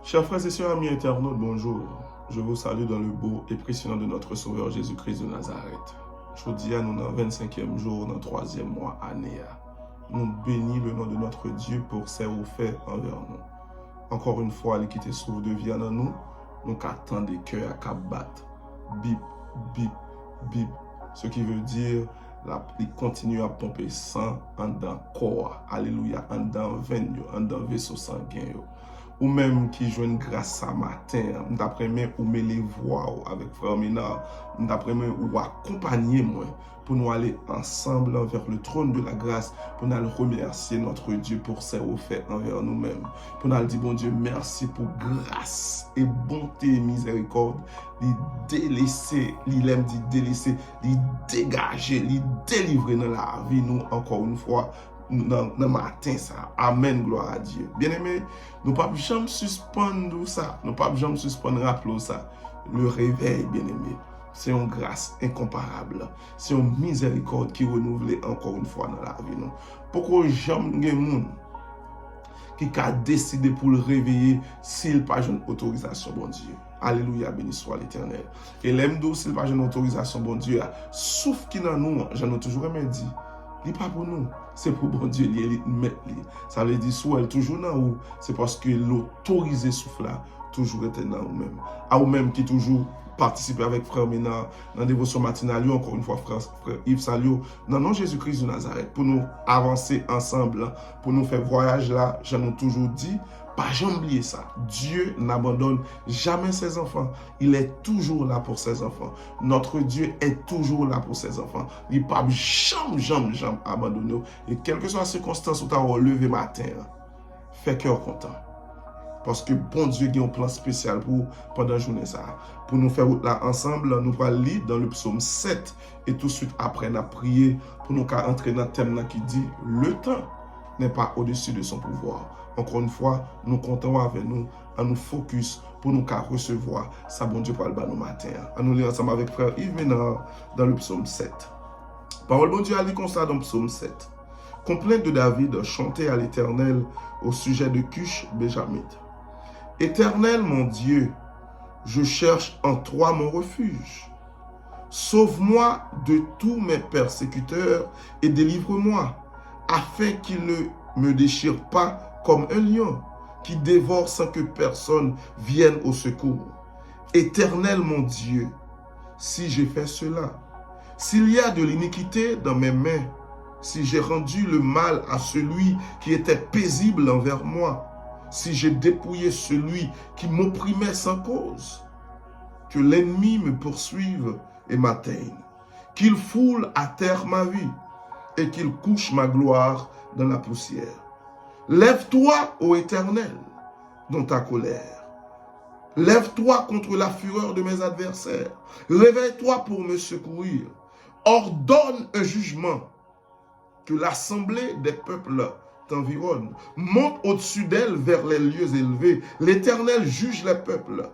Chers frères et sœurs, amis internautes, bonjour. Je vous salue dans le beau et précieux nom de notre Sauveur Jésus-Christ de Nazareth. Je dis à nous dans le 25e jour, dans le 3e mois, année. Nous bénissons le nom de notre Dieu pour ses faits envers nous. Encore une fois, il quitte souffle de vie en nous, nous qu'attendons des cœurs à cap battre. Bip, bip, bip. Ce qui veut dire, il continue à pomper sang en dans corps. Alléluia, en dans veine, en dans vaisseau sanguin. Ou même qui joue une grâce à matin, d'après moi, ou me les voix avec Frère Ménard, d'après moi, ou accompagner moi, pour nous aller ensemble vers le trône de la grâce, pour nous remercier notre Dieu pour ses faits envers nous-mêmes. Pour nous dire, bon Dieu, merci pour grâce et bonté et miséricorde, les délaisser, il aime dit délaisser, les dégager, les délivrer dans la vie, nous, encore une fois, dans le matin ça. Amen, gloire à Dieu. Bien-aimé, nous ne pouvons jamais suspendre ça. Nous ne pouvons jamais suspendre rappeler ça. Le réveil, bien-aimé, c'est une grâce incomparable. C'est une miséricorde qui est renouvelée encore une fois dans la vie. Non? Pourquoi jamais il y a des gens qui a décidé pour le réveiller s'il n'a pas une autorisation, bon Dieu. Alléluia, béni soit l'Éternel. Et l'aime d'où s'il n'a pas une autorisation, bon Dieu, sauf qui dans nous, j'en ai toujours aimé dit, il n'est pas pour nous. C'est pour bon Dieu, il mettre. Ça veut dire, soit elle toujours dans nous, c'est parce que l'autorisé souffle là, toujours était dans nous-mêmes. À vous-même qui toujours participer avec Frère Ménard dans la dévotion matinale, encore une fois, frère Yves Salio, dans le nom de Jésus-Christ de Nazareth, pour nous avancer ensemble, pour nous faire voyage là, j'en ai toujours dit, pas jamais oublier ça. Dieu n'abandonne jamais ses enfants. Il est toujours là pour ses enfants. Notre Dieu est toujours là pour ses enfants. Il ne peut jamais abandonner. Et quelle que soit la circonstance où tu as levé matin, fais cœur content. Parce que bon Dieu a un plan spécial pour pendant la journée ça. Pour nous faire là ensemble, nous allons lire dans le psaume 7 et tout de suite après nous prier pour nous entrer dans le thème qui dit le temps n'est pas au-dessus de son pouvoir. Encore une fois, nous comptons avec nous, à nous focus pour nous recevoir ça bon Dieu pour le bas nos matin. À nous lire ensemble avec frère Yves Ménard dans le psaume 7. Parole bon Dieu a dit comme ça dans le psaume 7. Complainte de David chantée à l'Éternel au sujet de Cush Béjamite. Éternel mon Dieu, je cherche en toi mon refuge. Sauve-moi de tous mes persécuteurs et délivre-moi, afin qu'ils ne me déchirent pas comme un lion qui dévore sans que personne vienne au secours. Éternel mon Dieu, si j'ai fait cela, s'il y a de l'iniquité dans mes mains, si j'ai rendu le mal à celui qui était paisible envers moi, si j'ai dépouillé celui qui m'opprimait sans cause, que l'ennemi me poursuive et m'atteigne, qu'il foule à terre ma vie et qu'il couche ma gloire dans la poussière. Lève-toi, ô Éternel, dans ta colère. Lève-toi contre la fureur de mes adversaires. Réveille-toi pour me secourir. Ordonne un jugement, que l'assemblée des peuples t'environne. Monte au-dessus d'elle vers les lieux élevés. L'Éternel juge les peuples.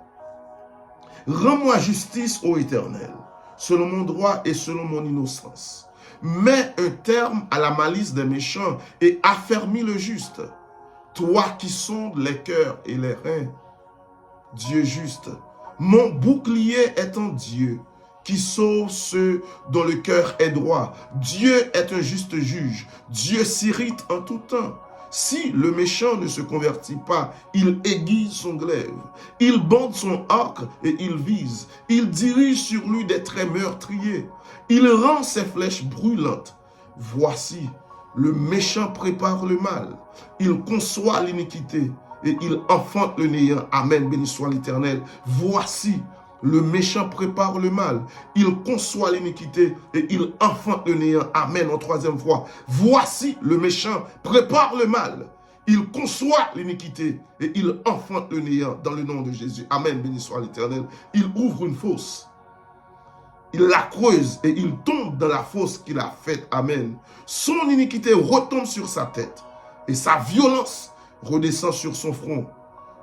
Rends-moi justice, ô Éternel, selon mon droit et selon mon innocence. Mets un terme à la malice des méchants et affermis le juste. Toi qui sondes les cœurs et les reins, Dieu juste, mon bouclier est en Dieu, qui sauve ceux dont le cœur est droit. Dieu est un juste juge. Dieu s'irrite en tout temps. Si le méchant ne se convertit pas, il aiguise son glaive. Il bande son arc et il vise. Il dirige sur lui des traits meurtriers. Il rend ses flèches brûlantes. Voici, le méchant prépare le mal. Il conçoit l'iniquité et il enfante le néant. Amen, béni soit l'Éternel. Voici, le méchant prépare le mal. Il conçoit l'iniquité et il enfante le néant. Amen, en troisième fois. Voici, le méchant prépare le mal. Il conçoit l'iniquité et il enfante le néant dans le nom de Jésus. Amen, béni soit l'Éternel. Il ouvre une fosse. Il la creuse et il tombe dans la fosse qu'il a faite. Amen. Son iniquité retombe sur sa tête et sa violence redescend sur son front.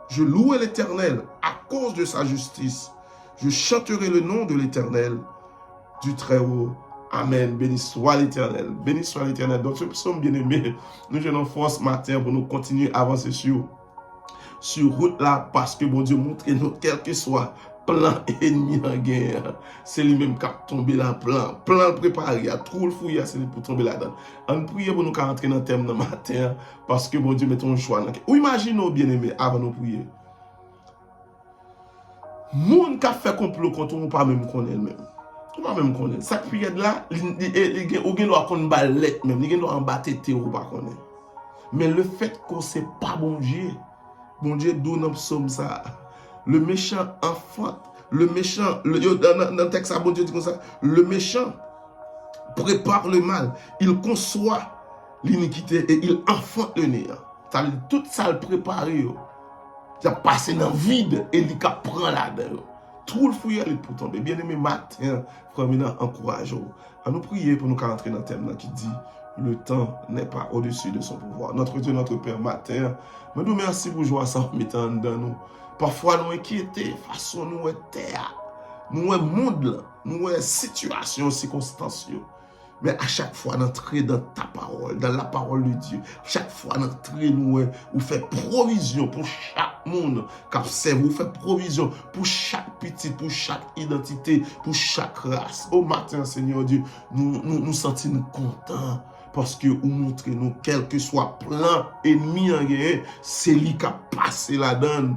Je louerai l'Éternel à cause de sa justice. Je chanterai le nom de l'Éternel du Très-Haut. Amen. Béni soit l'Éternel. Béni soit l'Éternel. Donc, ce psaume bien-aimé, nous avons force matin pour nous continuer à avancer sur sur route là parce que bon Dieu montre nous, quel que soit plan ennemi en guerre, c'est lui-même qui a tombé dans le plan préparé, à tout le fouillé, c'est lui pour tomber là-dedans. On prie pour nous rentrer dans le thème de matin parce que bon Dieu met un choix. Ou imaginez bien aimé avant de prier. Moun qui a fait complot contre nous, pas même connaître même. Pas même connaître. Cette prière là, il doit connaître balette même, il doit en battre ou pas connaître. Mais le fait qu'on sait pas bon Dieu donne un psaume ça. Le méchant enfante, le méchant, dans le texte, bon Dieu dit comme ça, le méchant prépare le mal, il conçoit l'iniquité et il enfante le néant. Ça veut dire tout ça le préparé, il a passé dans le vide et il prend là-dedans. Tout le fouillé pour tomber. Bien aimé matin, frère, encourageons. À nous prier pour nous rentrer dans le thème qui dit le temps n'est pas au-dessus de son pouvoir. Notre Dieu, notre Père matin, nous merci pour jouer ça en mettant dans nous. Parfois, nous inquiétés, façon nous terre, nous monde, nous situation, circonstances. Mais à chaque fois, d'entrer dans ta parole, dans la parole de Dieu, chaque fois, d'entrer nous, ou fait provision pour chaque monde qui observe, ou fait provision pour chaque petit, pour chaque identité, pour chaque race. Au matin, Seigneur Dieu, nous sentons contents. Parce que vous montrez nous, quel que soit plan ennemi en guerre, c'est lui qui a passé la donne.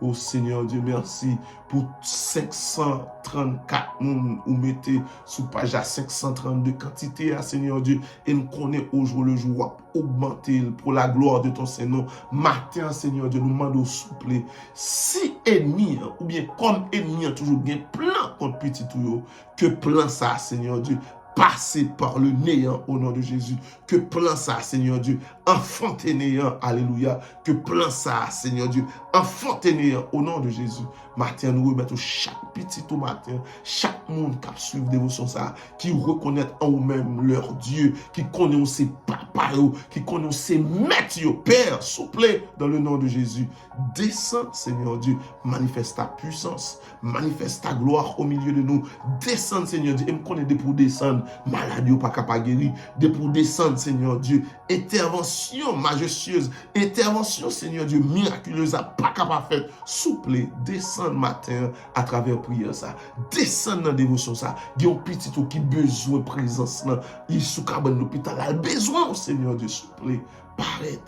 Oh Seigneur Dieu, merci pour 534 moun ou mettez sous page à 532 quantité à Seigneur Dieu et nous connaissons au jour le jour augmenter pour la gloire de ton Seigneur. Matin Seigneur Dieu, nous demandons souple. Si ennemi ou bien comme ennemi a toujours bien plan contre petit tout, que plan ça Seigneur Dieu passer par le néant au nom de Jésus. Que plan ça, Seigneur Dieu, enfanter néant, alléluia. Que plan ça, Seigneur Dieu, enfanter néant au nom de Jésus. Matin, nous remettons chaque petit au matin, chaque monde qui suit dévotion ça, qui reconnaît en eux-mêmes leur Dieu, qui connaît ses papas, qui connaît ses maîtres, Père, souple, dans le nom de Jésus. Descends, Seigneur Dieu, manifeste ta puissance, manifeste ta gloire au milieu de nous. Descends, Seigneur Dieu, et me connaît des pour descendre. Maladie ou pas capable guérir, de pour descendre, Seigneur Dieu, intervention majestueuse, intervention, Seigneur Dieu, miraculeuse, pas capable faire, souple, descendre matin à travers prière ça, descendre dans la dévotion ça, il y a un petit qui besoin de présence là, il sous cabane l'hôpital, il a besoin, Seigneur Dieu, souple, paraît,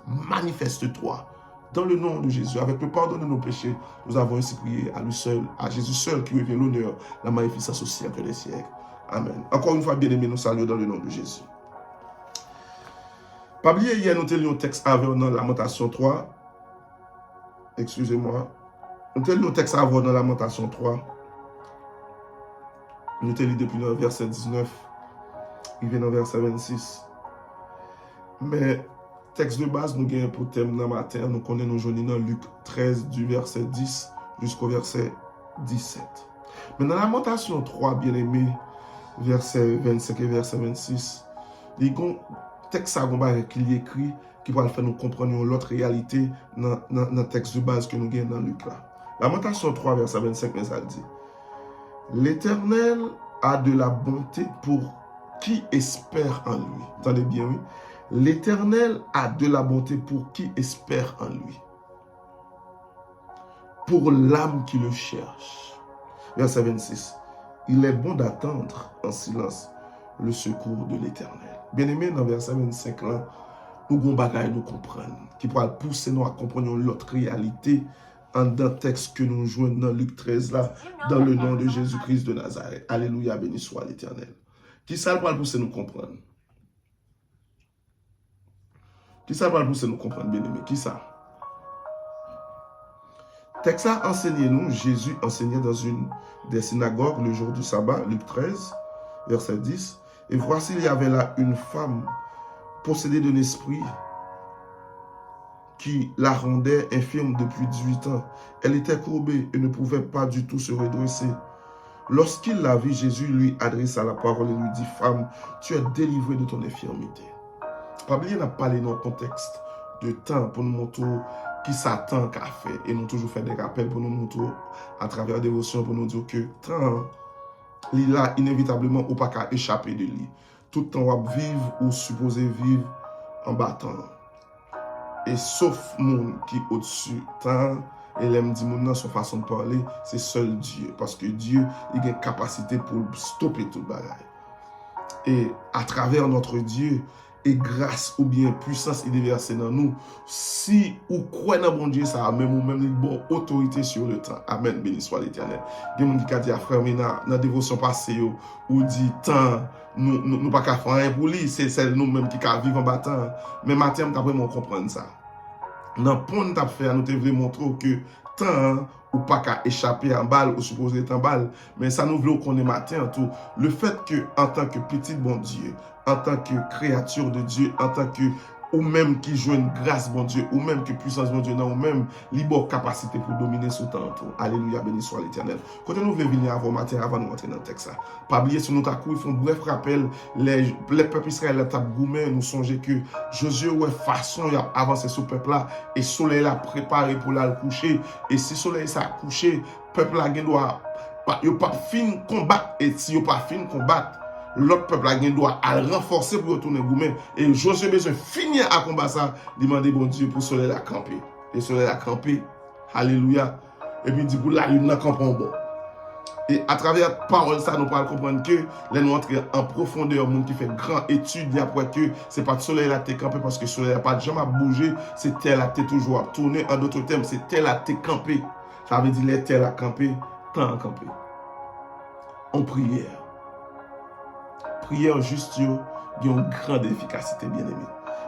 manifeste-toi. Dans le nom de Jésus, avec le pardon de nos péchés, nous avons ainsi prié à lui seul, à Jésus seul qui revient l'honneur, la magnificence au siècle des siècles. Amen. Encore une fois, bien-aimés, nous saluons dans le nom de Jésus. Pas oublier, hier, nous avons lu un texte avant dans Lamentation 3. Excusez-moi. Nous avons lu un texte avant dans Lamentation 3. Nous avons lu depuis le verset 19. Il vient dans le verset 26. Mais, texte de base, nous avons pour thème dans matin, nous connaissons nos journées dans Luc 13, du verset 10 jusqu'au verset 17. Mais dans Lamentation 3, bien-aimés, verset 25 et verset 26, il y a un texte qui est écrit qui va faire nous comprendre l'autre réalité dans le texte de base que nous avons dans Luc. Lamentation 3, verset 25, mais ça dit: L'Éternel a de la bonté pour qui espère en lui. Entendez bien, oui? L'Éternel a de la bonté pour qui espère en lui. Pour l'âme qui le cherche. Verset 26. Il est bon d'attendre en silence le secours de l'Éternel. Bien-aimé, dans verset 25, là, nous avons bagaille nous comprendre, qui pourra pousser nous à comprendre l'autre réalité en dans texte que nous jouons dans Luc 13, là, dans le nom de Jésus-Christ de Nazareth. Alléluia, béni soit l'Éternel. Qui ça va pousser nous comprendre? Qui ça va pousser nous comprendre, bien-aimé? Qui ça? Texte a enseigné nous, Jésus enseignait dans une des synagogues le jour du sabbat, Luc 13, verset 10. Et voici, il y avait là une femme possédée d'un esprit qui la rendait infirme depuis 18 ans. Elle était courbée et ne pouvait pas du tout se redresser. Lorsqu'il la vit, Jésus lui adressa la parole et lui dit: Femme, tu es délivrée de ton infirmité. Pas oublier, on a parlé dans le contexte de temps pour nous montrer qui Satan a fait. Et nous toujours fait des rappels pour nous montrer à travers la dévotion pour nous dire que temps, il a inévitablement ou pas qu'à échapper de lui. Tout le temps, on va vivre ou supposer vivre en battant. Et sauf monde qui est au-dessus, tant, et l'aime dit mon son façon de parler, c'est seul Dieu. Parce que Dieu, il a une capacité pour stopper tout le bagage. Et à travers notre Dieu, et grâce ou bien puissance il est versé dans nous, si ou croyez dans bon Dieu, ça a même ou même une bonne autorité sur le temps. Amen, béni soit l'Éternel. Il y a des gens qui disent, frère, dans la dévotion passée, ou dit, tant, nous pas qu'à faire rien pour lui, c'est nous-mêmes qui vivons en battant. Mais matin, nous vraiment comprendre ça. Dans le point de faire, nous devons montrer que tant ou pas qu'à échapper en balle ou supposé être en balle, mais ça nous veut qu'on est matin tout. Le fait que, en tant que petit bon Dieu, en tant que créature de Dieu, en tant que ou même qui joue une grâce bon Dieu, ou même que puissance bon Dieu, ou même libre capacité pour dominer ce temps tout. Alléluia, béni soit l'Éternel. Quand nous voulons venir avant matin, avant de rentrer dans le texte, pas oublier sur notre coup, ils font bref rappel, les peuples israéliens tap gourmet, nous songer que Josué ouais façon il a avancé sur le peuple là, et le soleil l'a préparé pour la coucher, et si le soleil s'est couché, le peuple là doit pas fin combattre, et si il pas fin combattre, l'autre peuple doit renforcer pour retourner gourmet. Et Josué besoin finir à combattre ça, demander bon Dieu pour soleil la camper. Et le soleil la camper, alléluia. Et puis il dit pour la lune la camper en bas. Et à travers la parole, ça nous parle comprendre que les nous entrer en profondeur, monde qui fait grand étude, après que c'est pas le soleil là t'es campé parce que le soleil n'a pas de jamais à bouger, c'est terre là t'es toujours à tourner. En d'autres termes, c'est terre là t'es campé. Ça veut dire les terres là camper, temps à camper. En prière. Prière juste, il y a une grande efficacité, bien aimé.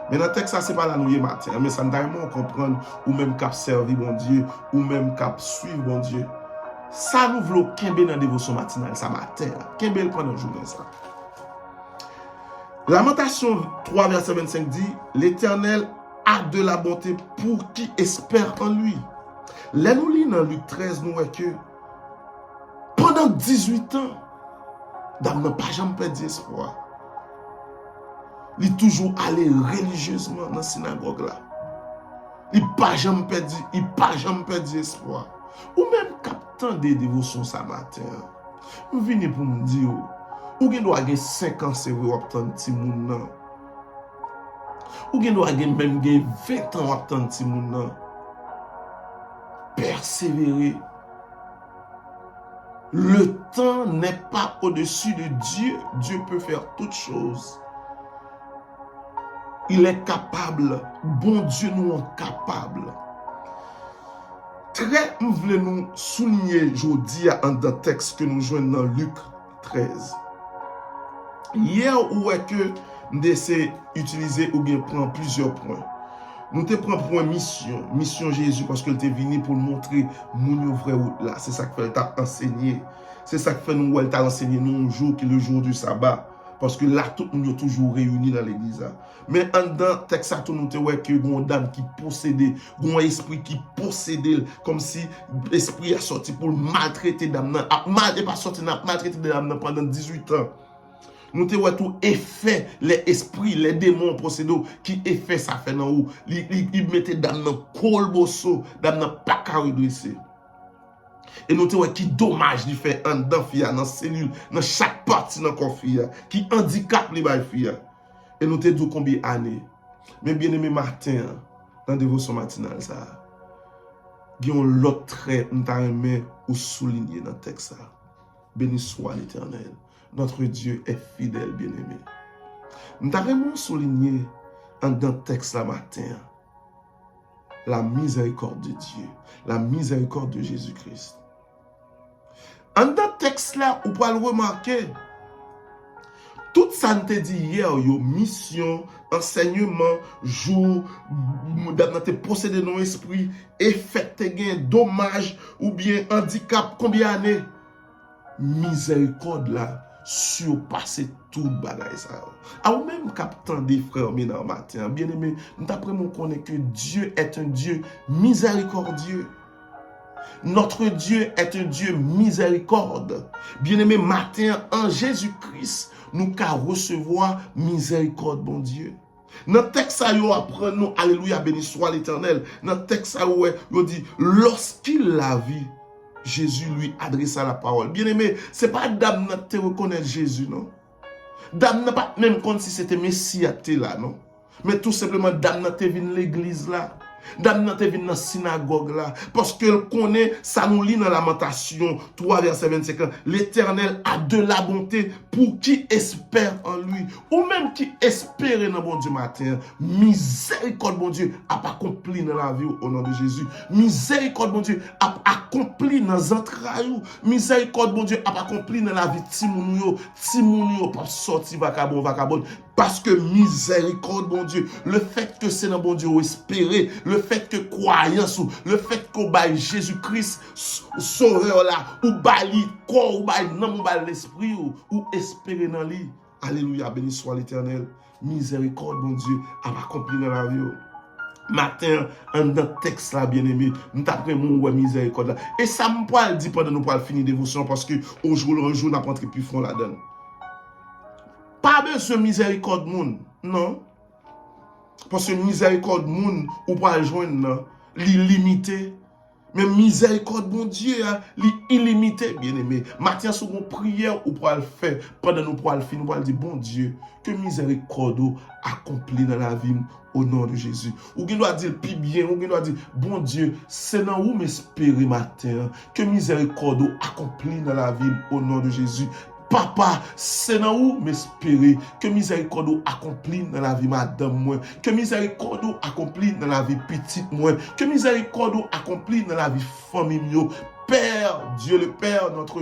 Mais dans le texte, ça, ce n'est pas la nouille matin, mais ça nous doit comprendre, ou même qu'à servir bon Dieu, ou même qu'à suivre bon Dieu. Ça nous voulons qu'un dans la dévotion matinale, ça matin, qu'un bel pendant le journée, ça. Lamentation 3, verset 25 dit, l'Éternel a de la bonté pour qui espère en lui. Là, nous lisons dans Luc 13, nous voyons que pendant 18 ans, Dame n'a pas jamais perdu espoir. Il est toujours allé religieusement dans la synagogue là. Il n'a pas jamais perdu espoir. Ou même captant des dévotions ce matin. Vous venez pour me dire, ou vous avez 5 ans, c'est vous obtenir un petit monde. Ou vous avez même 20 ans, obtenir un petit monde. Persévérer. Le temps n'est pas au-dessus de Dieu. Dieu peut faire toutes choses. Il est capable. Bon Dieu nous est capable. Très, nous voulons nous souligner aujourd'hui dans le texte que nous jouons dans Luc 13. Hier, où est que nous essayons d'utiliser ou bien prendre plusieurs points. Nous te prenons pour une mission Jésus, parce qu'il était venu pour nous montrer mon vrai route là. C'est ça que fait t'a enseigné. C'est ça que fait nous elle t'a enseigné nous un jour qui est le jour du sabbat. Parce que là, tout le monde est toujours réunis dans l'église. Mais en dedans, texte ça, nous te voit que une dame qui possédait, un esprit qui possédait, comme si l'esprit a sorti pour maltraiter dame. Mal n'est pas sorti, n'a maltraité dame pendant 18 ans. Nous te voyons tout effet, les esprits, les démons possédés, qui effet ça fait dans où. Ils mettaient dans le colbosso, dans le pas qu'à redresser. Et nous te voyons qui dommage il fait en dedans fia, dans cellule, dans chaque partie dans le corps fia, qui handicap les bails fia. Et nous te disons combien d'années. Mais bien aimé matin, dans la dévotion matinale, ça, il y a l'autre trait, nous t'avons ou souligné dans le texte. Béni soit l'Éternel. Notre Dieu est fidèle, bien-aimé. Nous avons souligné dans le texte la matin la miséricorde de Dieu, la miséricorde de Jésus-Christ. En dans le texte là, vous pouvez le remarquer, tout ça nous dit hier, mission, enseignement, jour, dans te posséder nos esprits, effet, dommage ou bien handicap, combien d'années? Miséricorde là, surpasser tout le bagage ça. Ou même captant des frères mais dans le matin, bien aimé, nous apprenons connaître que Dieu est un Dieu miséricordieux. Notre Dieu est un Dieu miséricorde. Bien aimé, matin en Jésus-Christ, nous qu'à recevoir miséricorde, bon Dieu. Dans le texte, ça apprend nous, alléluia, béni soit l'Éternel. Dans le texte, ça dit, lorsqu'il la vit, Jésus lui adressa la parole. Bien aimé, ce n'est pas dame qui te reconnaître Jésus, non? Dame n'a pas même compte si c'était Messie là, non? Mais tout simplement, dame nan te vin l'église là. Dame nan te vin dans la synagogue là. Parce qu'elle connaît, ça nous lit dans Lamentation 3, verset 25. L'Éternel a de la bonté pour qui espère en lui. Ou même qui espère dans bon Dieu matin. Miséricorde, bon Dieu, a accompli dans la vie au nom de Jésus. Miséricorde, bon Dieu, a accompli dans les entrailles. Miséricorde, bon Dieu, a accompli dans la vie de Timounio. Timounio pas sortir vagabond. Parce que miséricorde, bon Dieu, le fait que c'est dans bon Dieu espérer, le fait que croyance, le fait qu'on baille Jésus-Christ sauveur là, ou baille corps, ou baille non, ou baille l'esprit, ou espérer dans lui. Alléluia, béni soit l'Éternel. Miséricorde, bon Dieu, a accompli dans la vie. Matin, en dans texte là, bien aimé, nous t'apprenons mon miséricorde là. Et ça me parle dit pendant nous pour finir dévotion parce que au jour le jour, n'a pas entré plus fond là-dedans. Pas besoin de miséricorde moun, non. Parce que miséricorde moun, ou pas joindre, l'illimité. Mais miséricorde, bon Dieu, l'illimité, bien aimé. Matin, sur mon prière, ou pour le faire, pendant nous pour le finir, nous pour le dire, bon Dieu, que miséricorde accompli dans la vie, au nom de Jésus. Ou qui doit dire, puis bien, ou qui doit dire, bon Dieu, c'est dans où m'espérer matin, que miséricorde accompli dans la vie, au nom de Jésus. Papa, c'est dans où m'espérer que miséricorde accompli dans la vie madame moi, que miséricorde accompli dans la vie petite moi, que miséricorde accompli dans la vie famille moi. Père, Dieu le Père, notre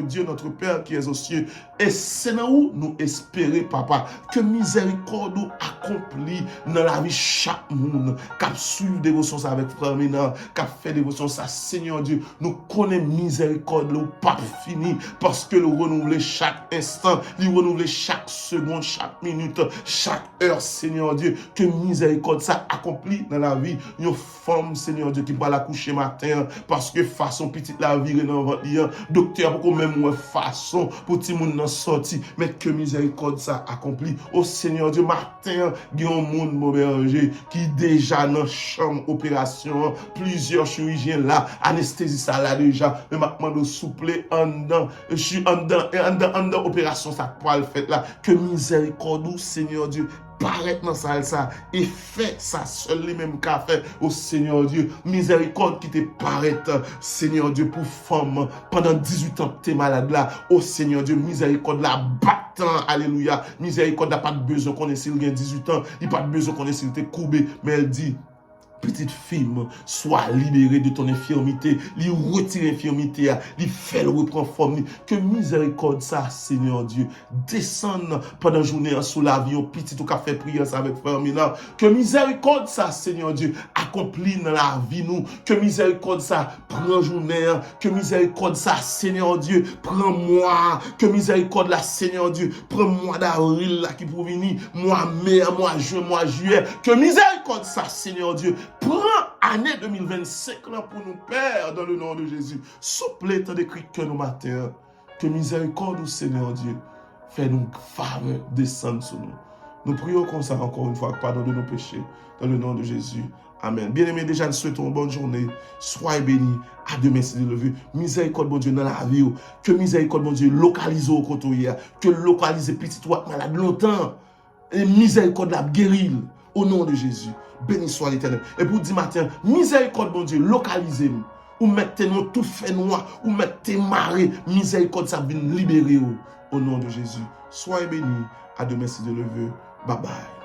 Père qui est aux cieux. Et c'est là où nous espérons, papa, que miséricorde accomplie dans la vie chaque monde, qui a suivi dévotion avec frère Ménard, qui a fait dévotion ça, Seigneur Dieu, nous connaissons miséricorde, le pas fini, parce que le renouveler chaque instant, le renouveler chaque seconde, chaque minute, chaque heure, Seigneur Dieu, que miséricorde ça accomplit dans la vie, une femme, Seigneur Dieu, qui va la coucher matin, parce que façon petite la vie dans votre lien, docteur, pour même façon, pour tout le monde sorti, mais que miséricorde ça accompli. Au Seigneur Dieu, matin, il y a un monde, mon berger, qui déjà dans la chambre opération, plusieurs chirurgiens là, anesthésie ça là déjà, mais maintenant de souple en dedans, je suis en dedans, opération ça pour le faire là, que miséricorde, Seigneur Dieu, paraître dans ça et fait ça seul les mêmes qu'a fait au Seigneur Dieu. Miséricorde qui te paraît, Seigneur Dieu, pour femme pendant 18 ans que tu es malade là. Au Seigneur Dieu, miséricorde là, battant, alléluia. Miséricorde n'a pas de besoin qu'on ait s'il gagne 18 ans, il n'a pas de besoin qu'on ait s'il t'est courbé, mais elle dit, petite fille, sois libérée de ton infirmité, lui retire l'infirmité, lui fait le reprendre forme, que miséricorde ça, Seigneur Dieu, descende pendant la journée sous la vie, petit ou qu'a fait prière avec frère Mina, que miséricorde ça, Seigneur Dieu, accomplit dans la vie nous, que miséricorde ça, prend journée, que miséricorde ça, Seigneur Dieu, prends moi, que miséricorde là, Seigneur Dieu, prends moi d'avril là qui pour venir, moi mai, moi juin, moi juillet, que miséricorde ça, Seigneur Dieu, prends année 2025 là pour nous, Père, dans le nom de Jésus. Souple tant d'écrit que nous matin, que miséricorde, Seigneur Dieu, fais-nous faveur, descendre sur nous. Nous prions comme ça encore une fois, pardon de nos péchés, dans le nom de Jésus. Amen. Bien-aimés, déjà, nous souhaitons une bonne journée. Soyez bénis. À demain, si Dieu le veut. Miséricorde, bon Dieu, dans la vie. Que miséricorde, bon Dieu, localise au côté. Que localise petit toi malade longtemps. Et miséricorde, la guérir. Au nom de Jésus. Béni soit l'Éternel. Et pour dire matin, miséricorde, bon Dieu, localisez-nous. Ou mettez-nous tout fait noir. Ou mettez marée. Miséricorde, ça vient libérer. Au nom de Jésus. Soyez bénis. À demain, si Dieu le veut. Bye bye.